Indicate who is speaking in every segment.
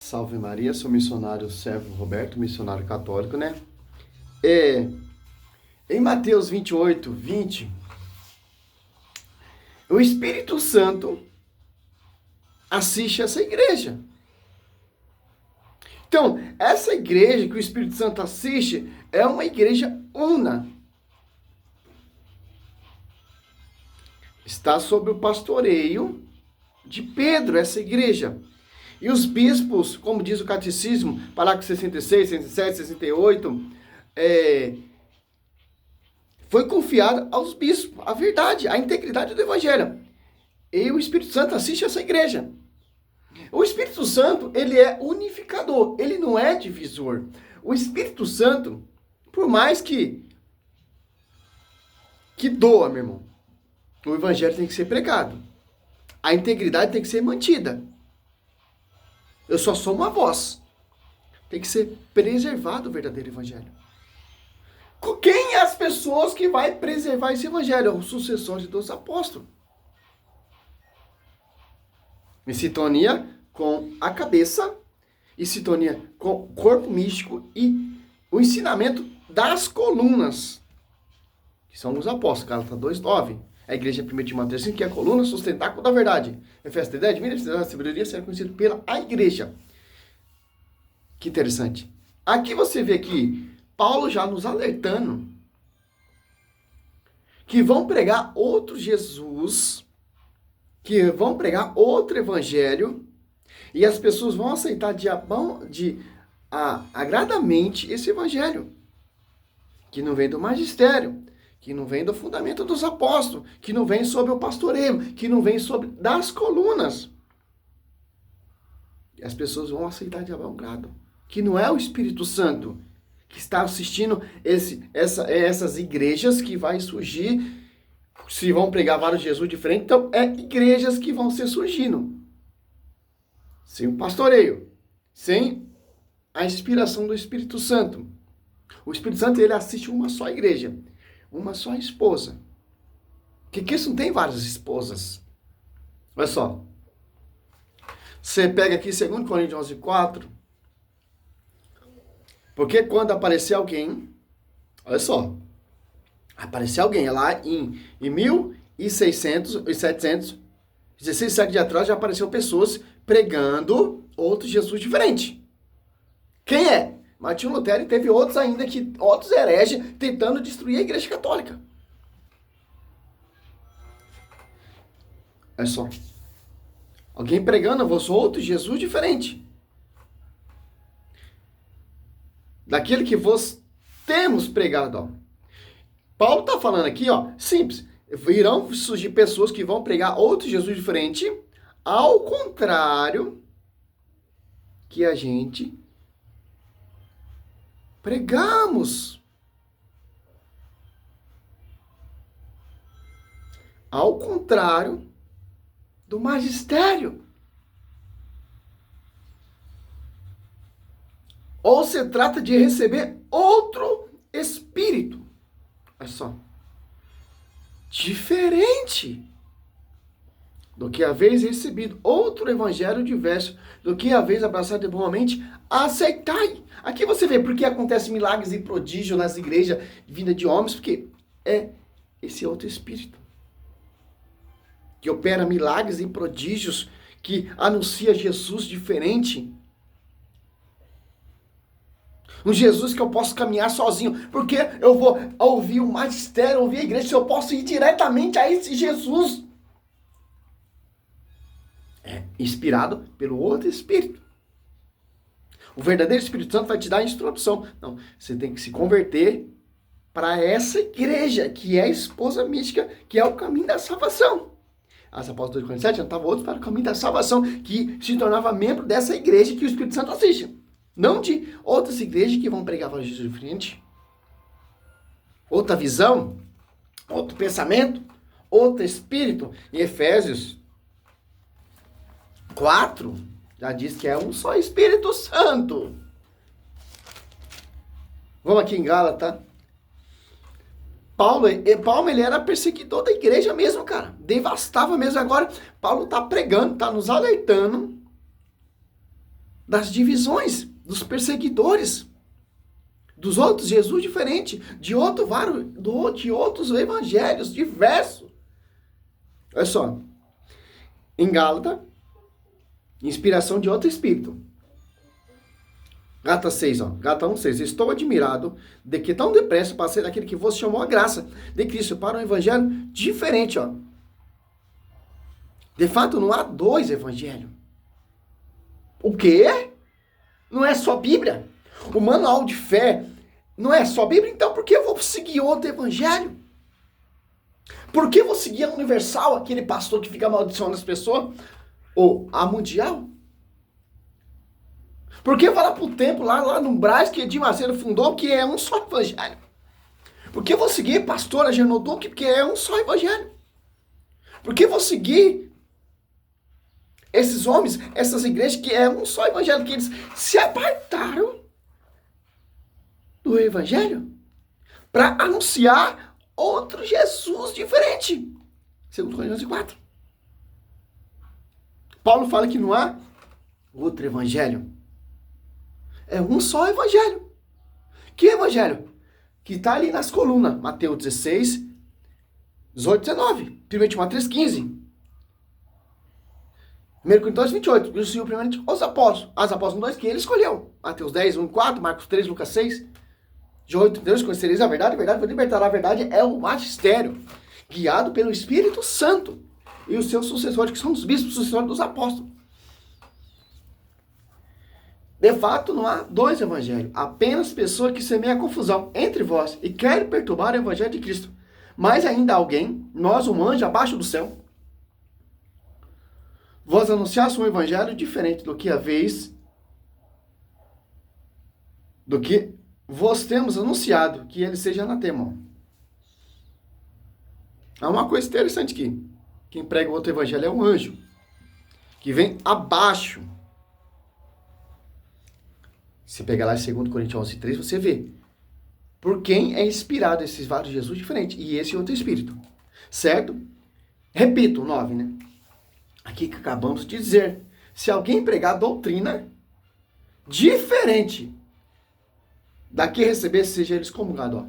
Speaker 1: Salve Maria, sou missionário servo Roberto, missionário católico, né? Em Mateus 28, 20, o Espírito Santo assiste essa igreja. Então, essa igreja que o Espírito Santo assiste é uma igreja una. Está sob o pastoreio de Pedro, essa igreja. E os bispos, como diz o catecismo, parágrafo 66, 67, 68, foi confiado aos bispos a verdade, a integridade do evangelho. E o Espírito Santo assiste essa igreja. O Espírito Santo, ele é unificador, ele não é divisor. O Espírito Santo, por mais que doa, meu irmão, o evangelho tem que ser pregado. A integridade tem que ser mantida. Eu só sou uma voz. Tem que ser preservado o verdadeiro evangelho. Quem é as pessoas que vai preservar esse evangelho? Os sucessores dos apóstolos. Em sintonia com a cabeça, em sintonia com o corpo místico e o ensinamento das colunas, que são os apóstolos. Gálatas 2:9. A igreja 1 Timóteo 5, que é a coluna sustentáculo da verdade. Efésios 3:10, a sabedoria será conhecida pela igreja. Que interessante. Aqui você vê que Paulo já nos alertando que vão pregar outro Jesus, que vão pregar outro evangelho, e as pessoas vão aceitar agradamente esse evangelho, que não vem do magistério, que não vem do fundamento dos apóstolos, que não vem sobre o pastoreio, que não vem sobre das colunas. E as pessoas vão aceitar de bom grado, que não é o Espírito Santo que está assistindo essas igrejas que vai surgir, se vão pregar vários Jesus diferentes, então é igrejas que vão ser surgindo. Sem o pastoreio, sem a inspiração do Espírito Santo. O Espírito Santo, ele assiste uma só igreja, uma só esposa. Porque Cristo não tem várias esposas. Olha só. Você pega aqui 2 Coríntios 11:4. Porque quando aparecer alguém, olha só, aparecer alguém lá em 1600, 700, 16 séculos de atrás já apareceu pessoas pregando outro Jesus diferente. Quem é? Martinho Lutero, e teve outros ainda, outros hereges tentando destruir a igreja católica. Olha só. Alguém pregando outro Jesus diferente. Daquele que vos temos pregado. Ó. Paulo está falando aqui, ó, simples. Irão surgir pessoas que vão pregar outro Jesus diferente, ao contrário que a gente pregamos. Ao contrário do magistério. Ou se trata de receber outro espírito. Olha só. Diferente do que haveis recebido. Outro evangelho diverso do que haveis abraçado igualmente, aceitai. Aqui você vê porque acontece milagres e prodígios nas igrejas vinda de homens, porque é esse outro espírito que opera milagres e prodígios, que anuncia Jesus diferente. Um Jesus que eu posso caminhar sozinho, porque eu vou ouvir o magistério, ouvir a igreja, se eu posso ir diretamente a esse Jesus. É inspirado pelo outro Espírito. O verdadeiro Espírito Santo vai te dar a instrução. Não, você tem que se converter para essa igreja, que é a esposa mística, que é o caminho da salvação. As apóstolos 2:47 estavam outros para o caminho da salvação, que se tornava membro dessa igreja que o Espírito Santo assiste. Não de outras igrejas que vão pregar para Jesus diferente. Outra visão, outro pensamento, outro espírito. Em Efésios 4, já diz que é um só Espírito Santo. Vamos aqui em Gálatas. Paulo, ele era perseguidor da igreja mesmo, cara. Devastava mesmo. Agora, Paulo está pregando, está nos alertando das divisões, dos perseguidores, dos outros Jesus diferente, de outros evangelhos diversos. Olha só, em Gálatas, inspiração de outro espírito. Gálatas 6, ó. Gálatas 1, 6. Estou admirado de que tão depressa passei daquele que vos chamou a graça de Cristo para um evangelho diferente, ó. De fato, não há dois evangelhos. O quê? Não é só Bíblia? O manual de fé não é só Bíblia? Então por que eu vou seguir outro evangelho? Por que eu vou seguir a Universal, aquele pastor que fica amaldiçoando as pessoas? Ou a Mundial? Por que eu vou lá pro templo, lá no Brás, que Edir Macedo fundou, que é um só evangelho? Por que eu vou seguir pastora Genoduque, que é um só evangelho? Por que eu vou seguir esses homens, essas igrejas, que é um só evangelho, que eles se apartaram do evangelho para anunciar outro Jesus diferente? Segundo Coríntios 4. Paulo fala que não há outro evangelho. É um só evangelho. Que evangelho? Que está ali nas colunas. Mateus 16, 18, 19. 1 Timóteo 3, 15. 1 Coríntios 28. E o Senhor primeiramente os apóstolos. As apóstolos 2 que ele escolheu. Mateus 10, 1, 4. Marcos 3, Lucas 6. João 8, Deus conhecereis a verdade vos libertará. A verdade é o magistério, guiado pelo Espírito Santo. E os seus sucessores, que são os bispos, sucessores dos apóstolos. De fato, não há dois evangelhos, apenas pessoas que semeiam confusão entre vós e querem perturbar o evangelho de Cristo. Mas ainda alguém, nós, um anjo abaixo do céu, vos anunciasse um evangelho diferente do que vos temos anunciado, que ele seja anatema. Há uma coisa interessante aqui. Quem prega o outro evangelho é um anjo, que vem abaixo. Se pegar lá em 2 Coríntios 11, 3, você vê por quem é inspirado esses vários Jesus diferentes e esse outro espírito. Certo? Repito, 9, né? Aqui que acabamos de dizer. Se alguém pregar doutrina diferente da que receber, seja ele excomungado. Ó.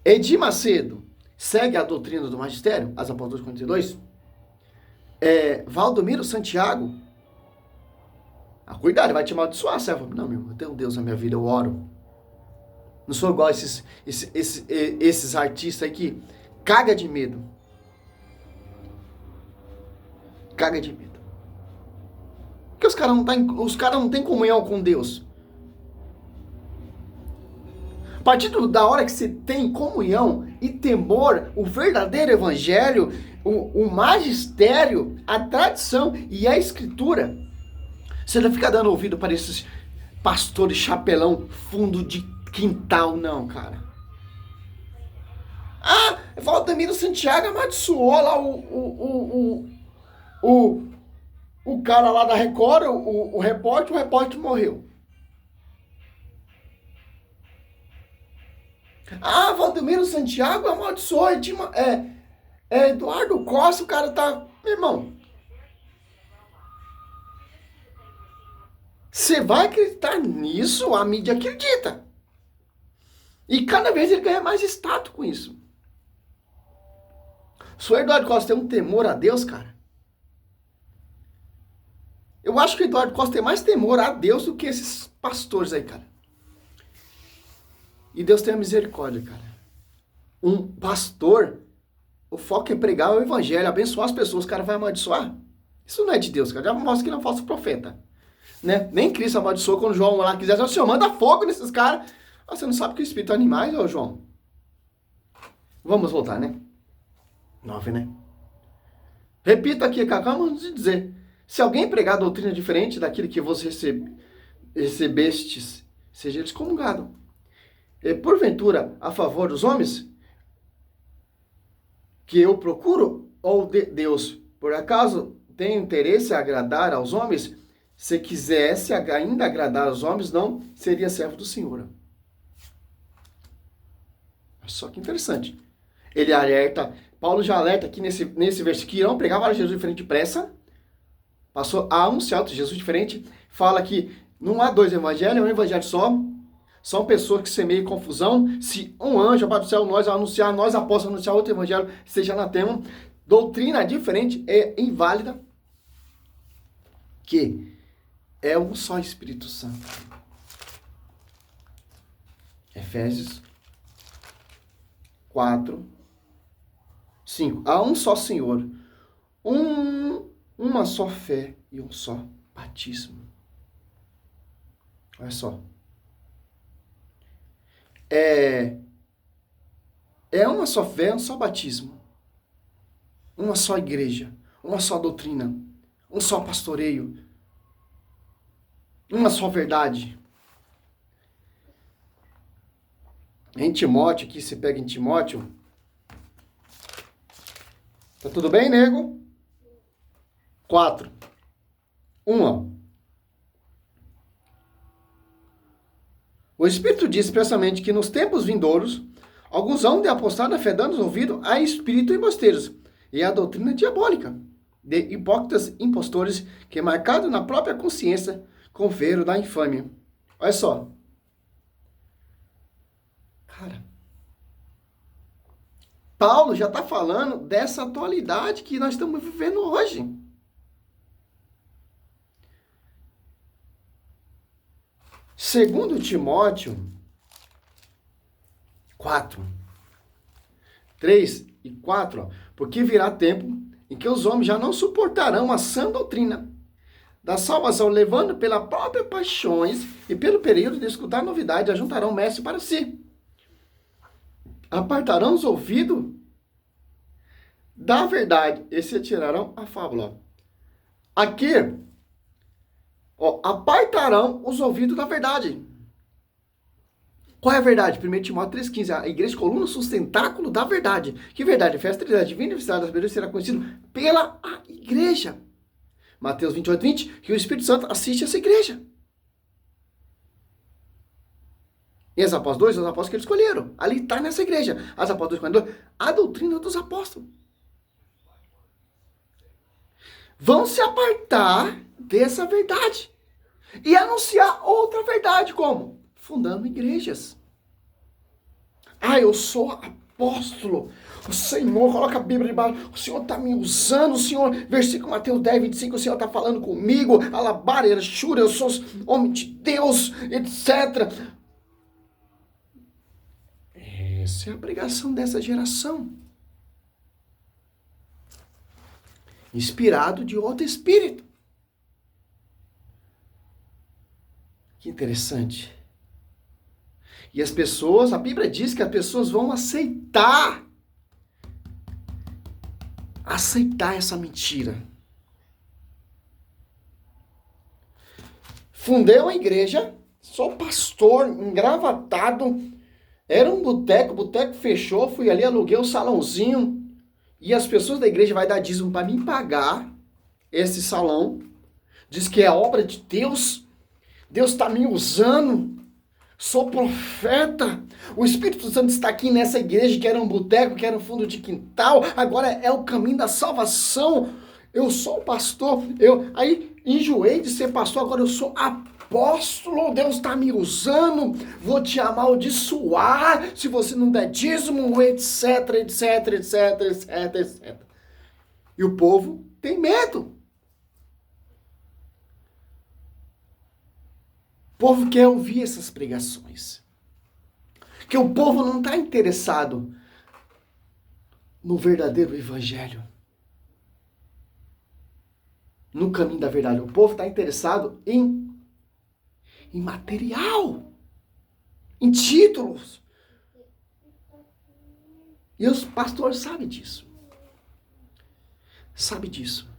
Speaker 1: Edir Macedo segue a doutrina do magistério, as apóstolos 42. Valdomiro Santiago, cuidado, ele vai te amaldiçoar, servo. Não, meu, eu tenho um Deus na minha vida, eu oro. Não sou igual esses artistas aí que caga de medo. Caga de medo. Porque os caras não têm comunhão com Deus. A partir da hora que você tem comunhão e temor, o verdadeiro evangelho, o magistério, a tradição e a escritura, você não fica dando ouvido para esses pastores chapelão fundo de quintal, não, cara. Valdomiro Santiago amaldiçoou lá o cara lá da Record, o repórter morreu. Valdomiro Santiago amaldiçoou, Eduardo Costa, o cara tá... Meu irmão, você vai acreditar nisso? A mídia acredita. E cada vez ele ganha mais status com isso. Se o Eduardo Costa tem um temor a Deus, cara, eu acho que o Eduardo Costa tem mais temor a Deus do que esses pastores aí, cara. E Deus tem a misericórdia, cara. Um pastor, o foco é pregar o evangelho, abençoar as pessoas, o cara vai amaldiçoar. Isso não é de Deus, cara. Já mostra que ele é um falso profeta. Né? Nem Cristo amaldiçoou quando João lá quiser. O Senhor manda fogo nesses caras. Você não sabe que o espírito é animais, ô João? Vamos voltar, né? 9, né? Repito aqui, acabamos de dizer. Se alguém pregar doutrina diferente daquilo que vos recebestes, seja excomungado. Porventura, a favor dos homens, que eu procuro, ou de Deus, por acaso tenho interesse em agradar aos homens? Se quisesse ainda agradar aos homens, não seria servo do Senhor. Só que interessante. Ele alerta, Paulo já alerta aqui nesse versículo, que irão pregar para Jesus diferente depressa, passou a anunciar outro Jesus diferente, fala que não há dois evangelhos, é um evangelho só. São pessoas que semeiam confusão. Se um anjo abaixo do céu, nós anunciar, nós apóstolos anunciar outro evangelho, seja anatema. Doutrina diferente é inválida. Que é um só Espírito Santo. Efésios 4, 5. Há um só Senhor, uma só fé e um só batismo. Olha só. É uma só fé, um só batismo. Uma só igreja, uma só doutrina, um só pastoreio, uma só verdade. Em Timóteo, aqui você pega em Timóteo. Tá tudo bem, nego? 4. 1. O Espírito diz expressamente que nos tempos vindouros, alguns hão de apostar na fé, dando ouvido a espírito embosteiros e a doutrina diabólica de hipócritas impostores que, marcado na própria consciência, conferam da infâmia. Olha só. Cara, Paulo já está falando dessa atualidade que nós estamos vivendo hoje. Segundo Timóteo 4, 3 e 4, porque virá tempo em que os homens já não suportarão a sã doutrina da salvação, levando pela própria paixões e pelo período de escutar novidade, ajuntarão mestre para si. Apartarão os ouvidos da verdade e se atirarão a fábula. Aqui, apartarão os ouvidos da verdade. Qual é a verdade? 1 Timóteo 3,15. A igreja coluna sustentáculo da verdade. Que verdade? Festa da divina universidade das belezas será conhecido pela igreja. Mateus 28:20, que o Espírito Santo assiste essa igreja. E as apóstolos 2, os apóstolos que eles escolheram. Ali está nessa igreja. As apóstolos 42, a doutrina dos apóstolos. Vão se apartar dessa verdade. E anunciar outra verdade, como? Fundando igrejas. Eu sou apóstolo. O Senhor, coloca a Bíblia debaixo. O Senhor está me usando. O Senhor, versículo Mateus 10:25, o Senhor está falando comigo. Alabareira, Shura, eu sou homem de Deus, etc. Essa é a pregação dessa geração. Inspirado de outro espírito. Que interessante. E as pessoas, a Bíblia diz que as pessoas vão aceitar essa mentira. Fundei uma igreja, sou pastor, engravatado, era um boteco, o boteco fechou, fui ali, aluguei um salãozinho, e as pessoas da igreja vão dar dízimo para mim pagar esse salão, diz que é obra de Deus, Deus está me usando, sou profeta, o Espírito Santo está aqui nessa igreja que era um boteco, que era um fundo de quintal, agora é o caminho da salvação, eu sou pastor, aí enjoei de ser pastor, agora eu sou apóstolo, Deus está me usando, vou te amaldiçoar se você não der dízimo, etc, etc, etc, etc, etc. E o povo tem medo. O povo quer ouvir essas pregações. Porque o povo não está interessado no verdadeiro evangelho. No caminho da verdade. O povo está interessado em material. Em títulos. E os pastores sabem disso. Sabe disso.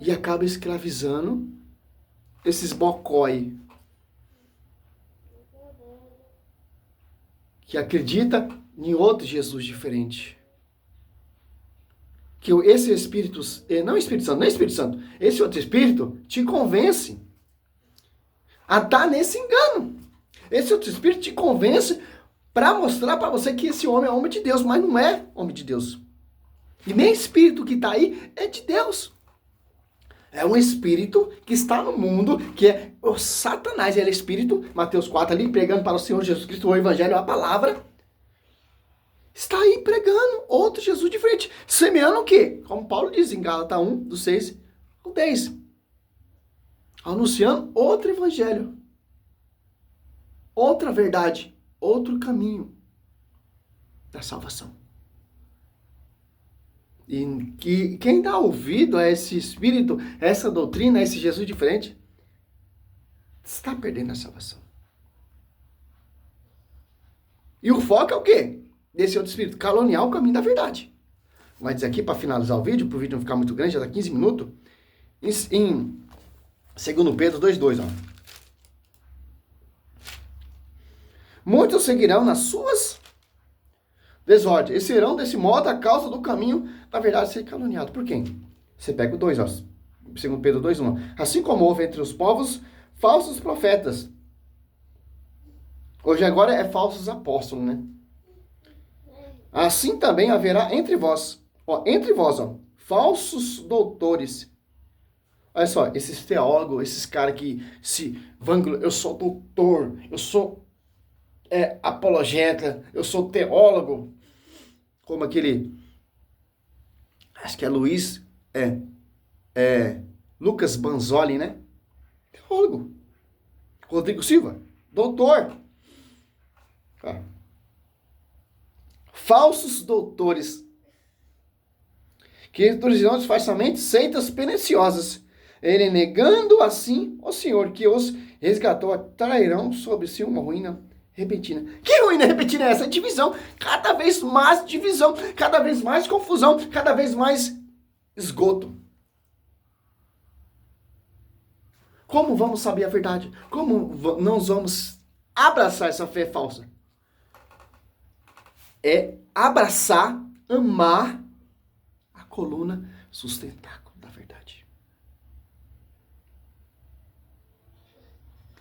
Speaker 1: E acaba escravizando esses bocói que acredita em outro Jesus diferente. Que esse Espírito, não Espírito Santo, esse outro Espírito te convence a estar nesse engano. Esse outro Espírito te convence para mostrar para você que esse homem é homem de Deus, mas não é homem de Deus. E nem espírito que está aí é de Deus. É um espírito que está no mundo, que é o Satanás. Ele é espírito, Mateus 4 ali, pregando para o Senhor Jesus Cristo o evangelho, a palavra. Está aí pregando outro Jesus diferente. Semeando o quê? Como Paulo diz em Gálatas 1, do 6 ao 10. Anunciando outro evangelho. Outra verdade. Outro caminho da salvação. E que quem dá ouvido a esse espírito, a essa doutrina, a esse Jesus diferente, está perdendo a salvação. E o foco é o quê? Desse outro espírito, caluniar o caminho da verdade. Mas aqui, para finalizar o vídeo, para o vídeo não ficar muito grande, já dá 15 minutos, em 2 Pedro 2,2, ó. Muitos seguirão nas suas desordens, e serão desse modo a causa do caminho da verdade ser caluniado. Por quem? Você pega o 2, ó. 2 Pedro 2,1. Assim como houve entre os povos falsos profetas. Hoje agora é falsos apóstolos, né? Assim também haverá entre vós, ó, falsos doutores. Olha só, esses teólogos, esses caras que se vangloriam, eu sou doutor, eu sou apologeta, eu sou teólogo, como aquele, acho que é Lucas Banzoli, né? Teólogo. Rodrigo Silva, doutor. Tá. Falsos doutores, que introduzirão falsamente seitas perniciosas, ele negando assim o Senhor que os resgatou, trairão sobre si uma ruína repentina. Que ruína repentina é essa? Divisão, cada vez mais divisão, cada vez mais confusão, cada vez mais esgoto. Como vamos saber a verdade? Como nós vamos abraçar essa fé falsa? É abraçar, amar a coluna sustentáculo da verdade.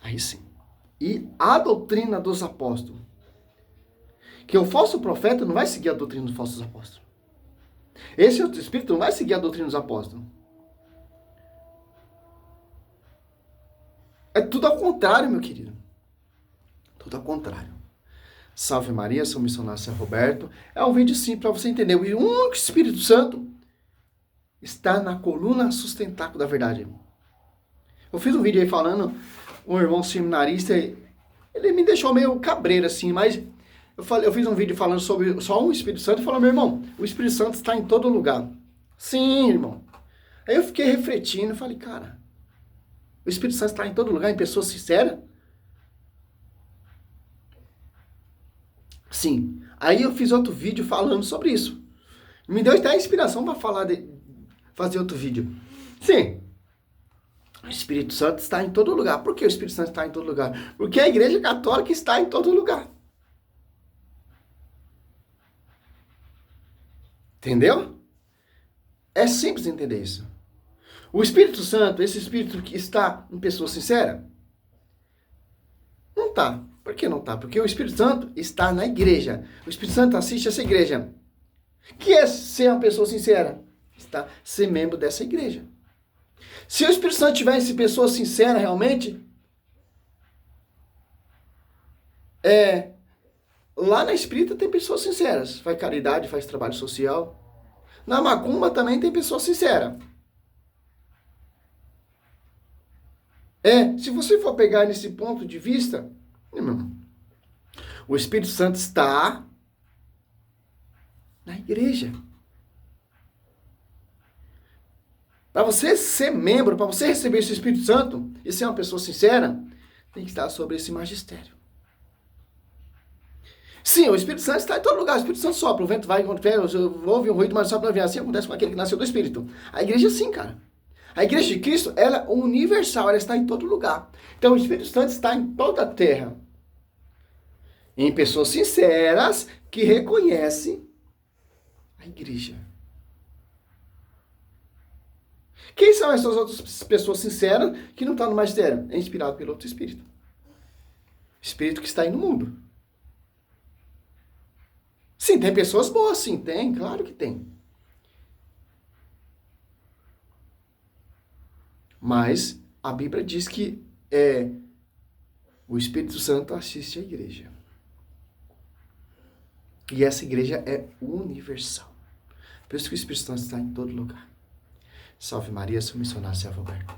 Speaker 1: Aí sim. E a doutrina dos apóstolos. Que o falso profeta não vai seguir a doutrina dos falsos apóstolos. Esse outro espírito não vai seguir a doutrina dos apóstolos. É tudo ao contrário, meu querido. Tudo ao contrário. Salve Maria, sou missionário São Roberto. É um vídeo simples para você entender. O único Espírito Santo está na coluna sustentáculo da verdade. Eu fiz um vídeo aí falando, um irmão seminarista, ele me deixou meio cabreiro assim, mas eu fiz um vídeo falando sobre só um Espírito Santo e falou, meu irmão, o Espírito Santo está em todo lugar. Sim, irmão. Aí eu fiquei refletindo e falei, cara, o Espírito Santo está em todo lugar, em pessoa sincera? Sim. Aí eu fiz outro vídeo falando sobre isso. Me deu até a inspiração para fazer outro vídeo. Sim. O Espírito Santo está em todo lugar. Por que o Espírito Santo está em todo lugar? Porque a Igreja Católica está em todo lugar. Entendeu? É simples entender isso. O Espírito Santo, esse Espírito que está em pessoa sincera, não está. Por que não está? Porque o Espírito Santo está na igreja. O Espírito Santo assiste essa igreja. Que é ser uma pessoa sincera? Está ser membro dessa igreja. Se o Espírito Santo tivesse pessoa sincera realmente, lá na espírita tem pessoas sinceras. Faz caridade, faz trabalho social. Na macumba também tem pessoa sincera. Se você for pegar nesse ponto de vista, irmão, o Espírito Santo está na igreja. Para você ser membro, para você receber esse Espírito Santo e ser uma pessoa sincera, tem que estar sobre esse magistério. Sim, o Espírito Santo está em todo lugar. O Espírito Santo sopra, o vento vai, ouve um ruído, mas sopra, não vem. Assim acontece com aquele que nasceu do Espírito. A igreja sim, cara. A igreja de Cristo, ela é universal, ela está em todo lugar. Então o Espírito Santo está em toda a terra. Em pessoas sinceras que reconhecem a igreja. Quem são essas outras pessoas sinceras que não estão no magistério? É inspirado pelo outro Espírito. Espírito que está aí no mundo. Sim, tem pessoas boas, sim, tem, claro que tem. Mas a Bíblia diz que o Espírito Santo assiste à igreja. E essa igreja é universal. Por isso que o Espírito Santo está em todo lugar. Salve Maria, sou missionário servo aberto.